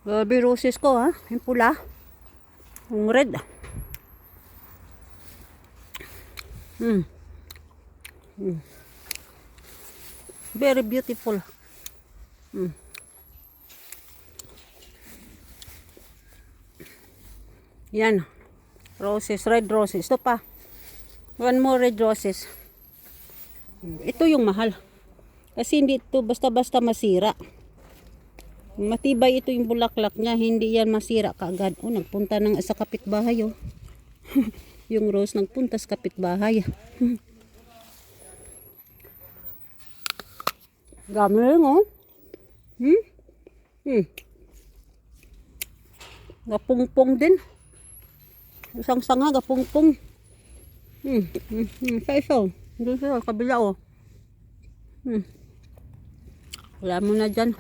Baby roses ko ha. Yung pula. Yung red. Very beautiful. Yan. Roses. Red roses. Ito pa. One more red roses. Ito yung mahal. Kasi hindi ito basta-basta masira. Matibay ito yung bulaklak niya. Hindi yan masira kaagad. Oh, nagpunta ng sa kapitbahay oh. Yung rose nagpunta sa kapitbahay. Galing oh. Gapungpong din. Isang sanga gapungpong. Isa. Doon sa kabila oh. Wala mo na dyan.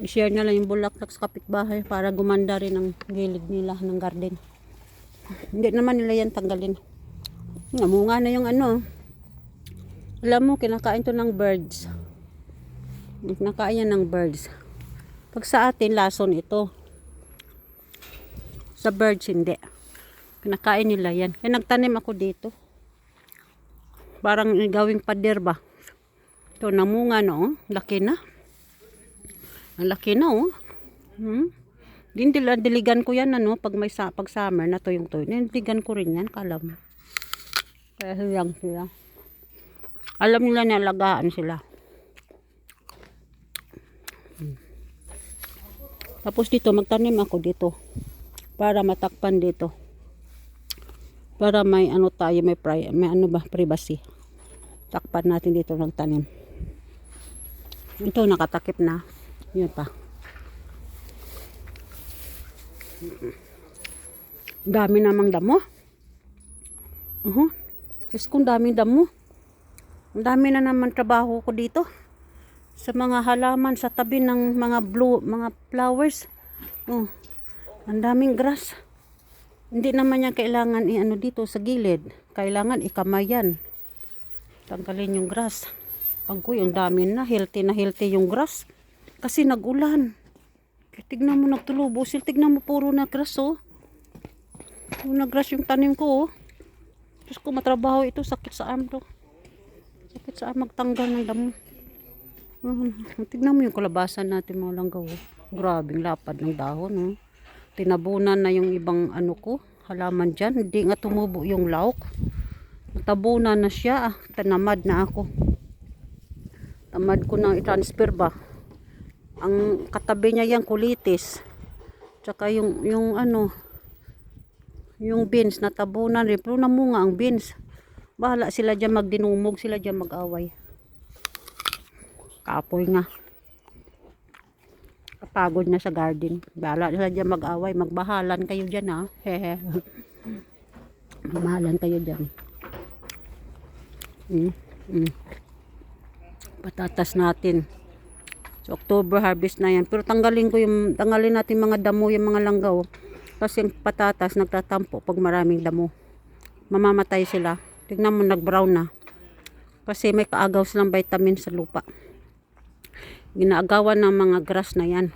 I-share na lang yung bulaklak sa kapitbahay para gumanda rin ang gilid nila ng garden. Hindi naman nila yan tanggalin. Namunga na yung ano. Alam mo, kinakain to ng birds. Kinakain yan ng birds. Pag sa atin, lason ito. Sa birds, hindi. Kinakain nila yan. Kaya nagtanim ako dito. Parang gawing pader ba. Ito, namunga no. Laki na. Ang laki na oh. Diligan ko yan ano pag may pag summer na to yung to. Diligan ko rin yan kalam. Kaya hiyang sila. Alam nila na alagaan sila. Tapos dito magtanim ako dito para matakpan dito. Para may ano tayo may ano ba privacy. Takpan natin dito ng tanim. Ito nakatakip na. Yan pa. Dami namang damo. Diyos kong daming damo. Ang dami na naman trabaho ko dito. Sa mga halaman sa tabi ng mga mga flowers. Ang daming grass. Hindi naman yan kailangan i-ano dito sa gilid. Kailangan ikamayan. Tanggalin yung grass. Agoy, ang dami na. Healthy yung grass. Kasi nag-ulan. Tignan mo nagtulobo. Tignan mo puro na grass oh. Puro na grass yung tanim ko oh. Diyos ko matrabaho ito. Sakit sa arm to. Sakit sa arm magtanggal ng damo. Tignan mo yung kalabasan natin mga langgaw oh. Grabing lapad ng dahon oh. Tinabunan na yung ibang ano ko. Halaman dyan. Hindi nga tumubo yung lauk. Natabunan na siya ah. Tanamad na ako. Tamad ko na i-transfer ba. Ang katabi niya yan kulitis. Tsaka yung ano yung beans natabunan rin. Pero namunga ang beans. Bahala sila dyan magdinumog. Sila dyan mag-away. Kapoy nga. Kapagod na sa garden. Bahala sila dyan mag-away. Magbahalan kayo dyan ha. Hehe. Magbahalan kayo dyan. Patatas natin. So, October harvest na yan. Pero tanggalin natin mga damo, yung mga langgaw. Kasi yung patatas nagtatampo pag maraming damo. Mamamatay sila. Tignan mo nag-brown na. Kasi may kaagaw silang vitamin sa lupa. Ginaagawan ng mga grass na yan.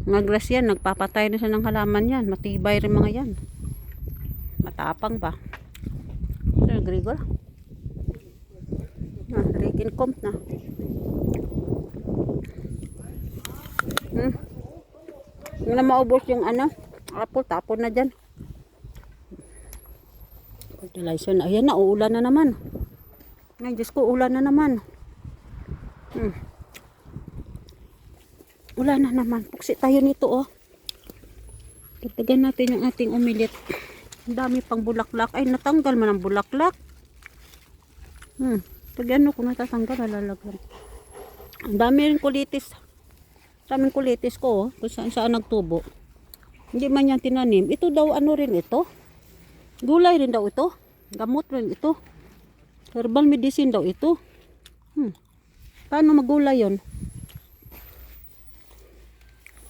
Mga grass yan, nagpapatay na siya ng halaman yan. Matibay rin mga yan. Matapang ba? Sir Gregor? Reginkomp na. Hindi na maubos yung ano apple, tapon na dyan. Fertilizer na. Ayan na, uulan na naman. Ay, Diyos ko, ulan na naman. Ulan na naman. Puksi tayo nito oh. Tagtagan natin yung ating umilit. Ang dami pang bulaklak. Ay, natanggal man ang bulaklak. Pag ano ko natatanggal, nalalagyan. Ang dami rin kulitis. Daming kulitis ko, kung saan nagtubo. Hindi man yan tinanim. Ito daw, ano rin ito? Gulay rin daw ito. Gamot rin ito. Herbal medicine daw ito. Paano magulay yun?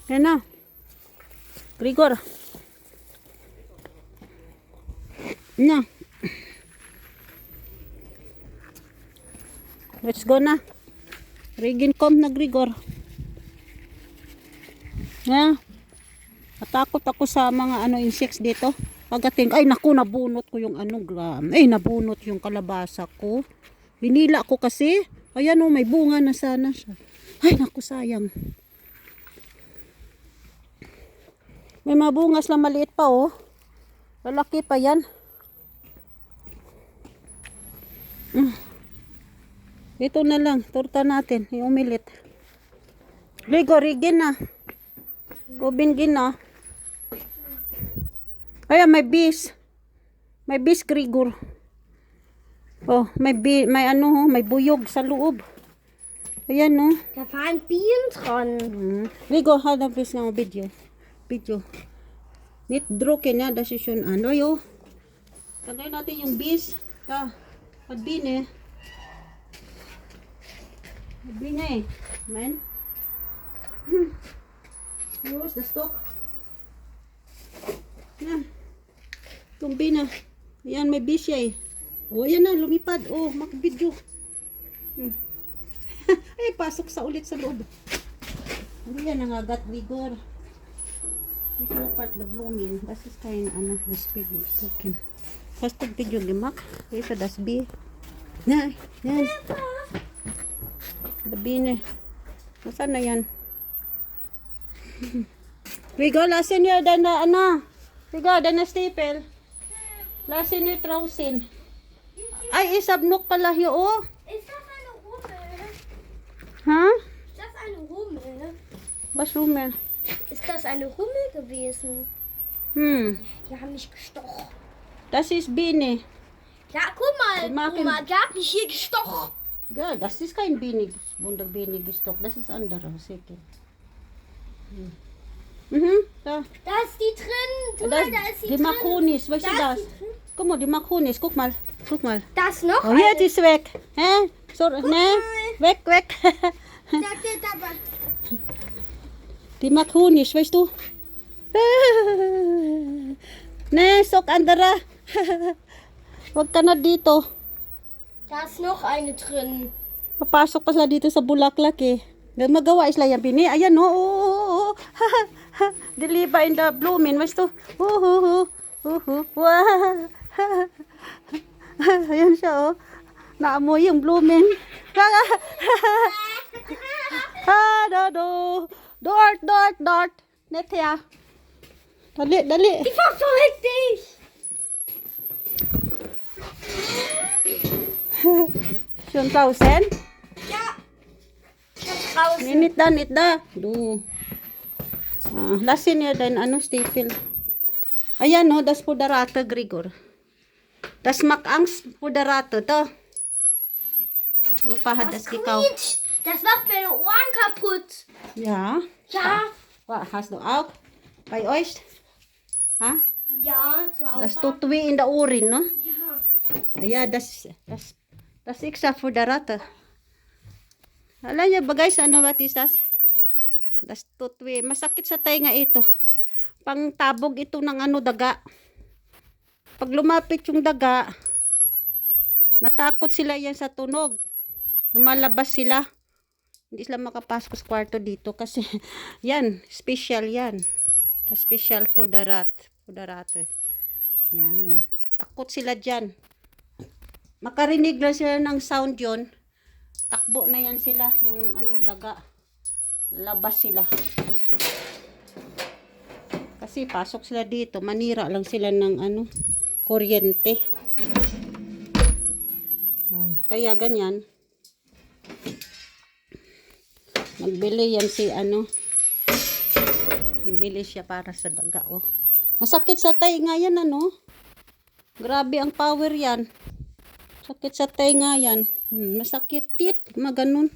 Yan na. Gregor. Na. Let's go na. Reginkomp na Gregor. Ha? Natakot ako sa mga insects dito. Pagdating, ay naku, nabunot ko yung nabunot yung kalabasa ko. Binila ko kasi. Ayan may bunga na sana siya. Ay naku, sayang. May mga bungas lang maliit pa Lalaki pa yan. Dito na lang, torta natin, yung umilit. Ligo, rigin na. Kubingin na. Ayan, may bis. May bis, Grigor. May may buyog sa loob. Ayan, Da waren Bienen dran. Ligo, hanap bis ng video. Nit drukin na, desisyon Tagay natin yung bis. Pagbine. Man. Where's the stock? Yan. Tumbi na. Ayan, may bis siya ayan na, lumipad. Makabidyo. Ay, pasok ulit sa loob. Yan, nangagat, Vigor. This is part the blooming. This is kind the speed of talking. First video gimak. Isa das B. Yan. Dabine. Nasaan na yan? Vigo, lasin niya na Vigo, na staple. Lasin niya trausin. Ay, isabnok pala yun Ist das eine Hummel? Ha? Ist das eine Hummel? Was Hummel? Ist das eine Hummel gewesen? Die haben mich gestochen. Das ist Biene. Ja, guck mal, Marken. Oma, die hat mich hier gestochen. Ja, das ist kein Biene, Bunderbienegestock. Das ist andere, sicher. Da. Da ist die drin. Guck Das, mal, da ist die sie drin. Makonis, weißt du Da das? ist sie drin. Guck mal, die Makonis, guck mal. Da ist noch Oh, eine. jetzt ist weg. Hä? So, ne? mal. Weg. Da geht aber. Die Makonis, weißt du? Ne, sok andara. Wag ka na dito. Da ist noch eine drin. Papasok pa sila dito sa bulaklak Magawa sila yan, Bini. Ayan, Deliver in the blooming, weißt du? Wow. Ayan siya, Naamoy yung blooming. Dort. Net her. Dali. Die verfolgt dich. Schon 1000? Ja. Draußen. Ninit da. Lasin niya din, staple. Ayan, das Puderata, Grigor. Das Makangs Puderata, to. Das gekauft. Quietscht. Das macht meine Ohren kaputt. Ja. Ja. Hast du auch? Bei euch? Ha? Ja, zu Hause. Das tutui in der Ohren, no? Ja. Ja, das extra Puderata. Alam niyo ba guys, what is das? Das tutwi. Masakit sa tainga ito. Pangtabog ito ng daga. Pag lumapit yung daga, natakot sila yan sa tunog. Lumalabas sila. Hindi sila makapasok sa kwarto dito kasi yan, special yan. The special for the rat. Yan. Takot sila dyan. Makarinig lang sila ng sound yon. Takbo na yan sila, yung daga. Labas sila. Kasi pasok sila dito, manira lang sila ng kuryente. Kaya ganyan. Nagbili yan nagbili siya para sa daga, Ang sakit sa tainga yan, Grabe ang power yan. Sakit sa tainga yan. Masakit tit, maganon.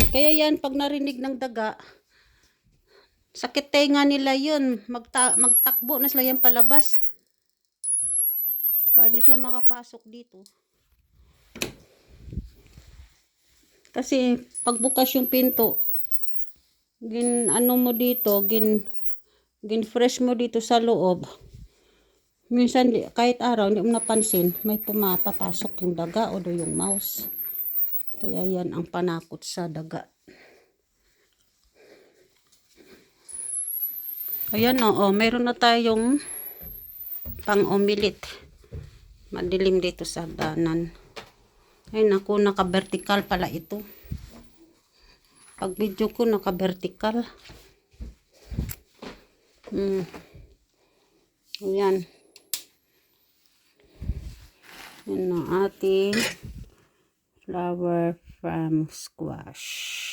Kaya yan, pag narinig ng daga, sakit tainga nila yun. Magtakbo na sila yan palabas. Para hindi sila makapasok dito. Kasi pagbukas yung pinto, fresh mo dito sa loob. Minsan kahit araw hindi mo napansin, may pumapapasok yung daga o yung mouse. Kaya yan ang panakot sa daga. Ayan oo, meron na tayong pang-omelet. Madilim dito sa danan. Ay naku, naka-vertical pala ito. Pag video ko naka-vertical. Ayan. Yan ang ating flower from squash.